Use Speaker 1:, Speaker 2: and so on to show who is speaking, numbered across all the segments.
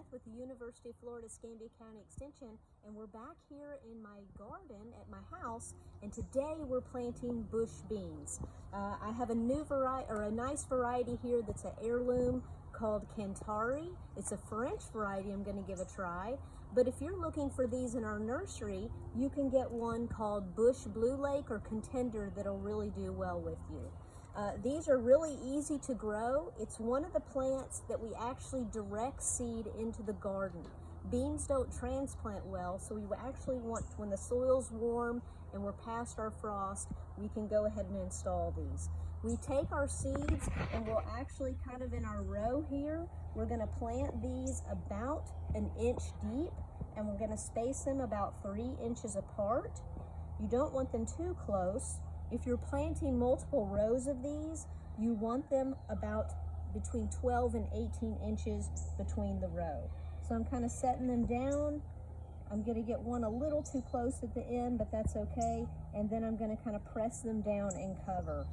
Speaker 1: Beth with the University of Florida Escambia County Extension, and we're back here in my garden at my house, and today we're planting bush beans. I have a new variety, or a nice variety here that's an heirloom called Cantari. It's a French variety I'm going to give a try, but if you're looking for these in our nursery, you can get one called Bush Blue Lake or Contender that'll really do well with you. These are really easy to grow. It's one of the plants that we actually direct seed into the garden. Beans don't transplant well, so we actually want, when the soil's warm and we're past our frost, we can go ahead and install these. We take our seeds and we'll actually kind of in our row here, we're gonna plant these about an inch deep, and we're gonna space them about 3 inches apart. You don't want them too close. If you're planting multiple rows of these, you want them about between 12 and 18 inches between the row. So I'm kind of setting them down. I'm going to get one a little too close at the end, but that's okay. And then I'm going to kind of press them down and cover.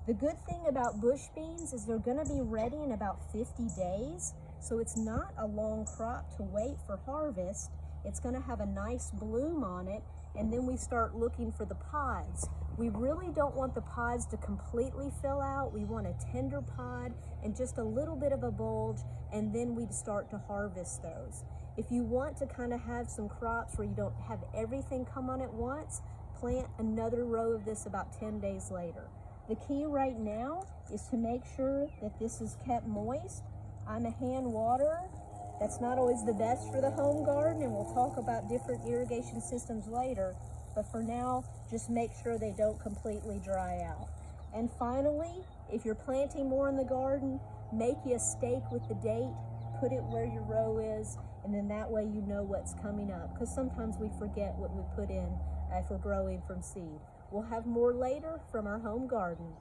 Speaker 1: The good thing about bush beans is they're going to be ready in about 50 days. So it's not a long crop to wait for harvest. It's going to have a nice bloom on it, and then we start looking for the pods. We really don't want the pods to completely fill out. We want a tender pod and just a little bit of a bulge, and then we'd start to harvest those. If you want to kind of have some crops where you don't have everything come on at once, plant another row of this about 10 days later. The key right now is to make sure that this is kept moist. I'm a hand waterer. That's not always the best for the home garden, and we'll talk about different irrigation systems later, but for now, just make sure they don't completely dry out. And finally, if you're planting more in the garden, make you a stake with the date, put it where your row is, and then that way you know what's coming up, because sometimes we forget what we put in if we're growing from seed. We'll have more later from our home garden.